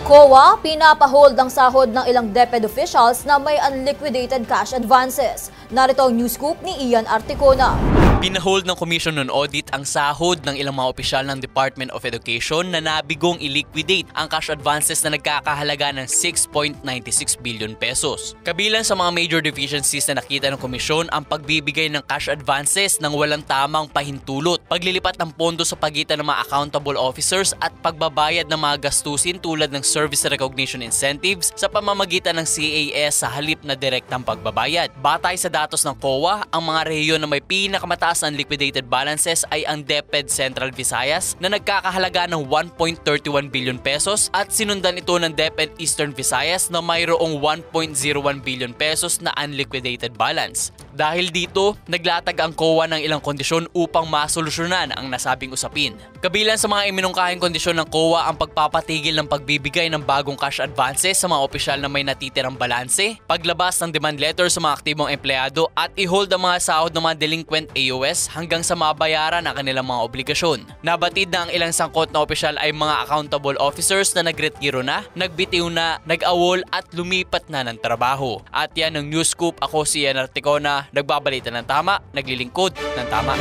COA, pinapahold ang sahod ng ilang DepEd officials na may unliquidated cash advances. Narito ang news scoop ni Ian Articona. Pinahold ng Commission on Audit ang sahod ng ilang mga opisyal ng Department of Education na nabigong i-liquidate ang cash advances na nagkakahalaga ng 6.96 billion pesos. Kabilang sa mga major deficiencies na nakita ng komisyon ang pagbibigay ng cash advances ng walang tamang pahintulot, paglilipat ng pondo sa pagitan ng mga accountable officers at pagbabayad ng mga gastusin tulad ng service recognition incentives sa pamamagitan ng CAS sa halip na direktang pagbabayad. Batay sa datos ng COA, ang mga rehiyon na may pinakamataas na liquidated balances ay ang DepEd Central Visayas na nagkakahalaga ng 1.31 billion pesos at sinundan ito ng DepEd Eastern Visayas na mayroong 1.01 billion pesos na unliquidated balance. Dahil dito, naglatag ang COA ng ilang kondisyon upang masolusyonan ang nasabing usapin. Kabilang sa mga iminungkahing kondisyon ng COA ang pagpapatigil ng pagbibigay ng bagong cash advances sa mga opisyal na may natitirang balanse, paglabas ng demand letter sa mga aktibong empleyado at i-hold ang mga sahod ng mga delinquent AOS hanggang sa mabayaran ang kanilang mga obligasyon. Nabatid na ang ilang sangkot na opisyal ay mga accountable officers na nagretiro na, nagbitiw na, nag-awol at lumipat na ng trabaho. At yan ang news scoop. Ako si Ian Articona, nagbabalita ng tama, naglilingkod ng tama.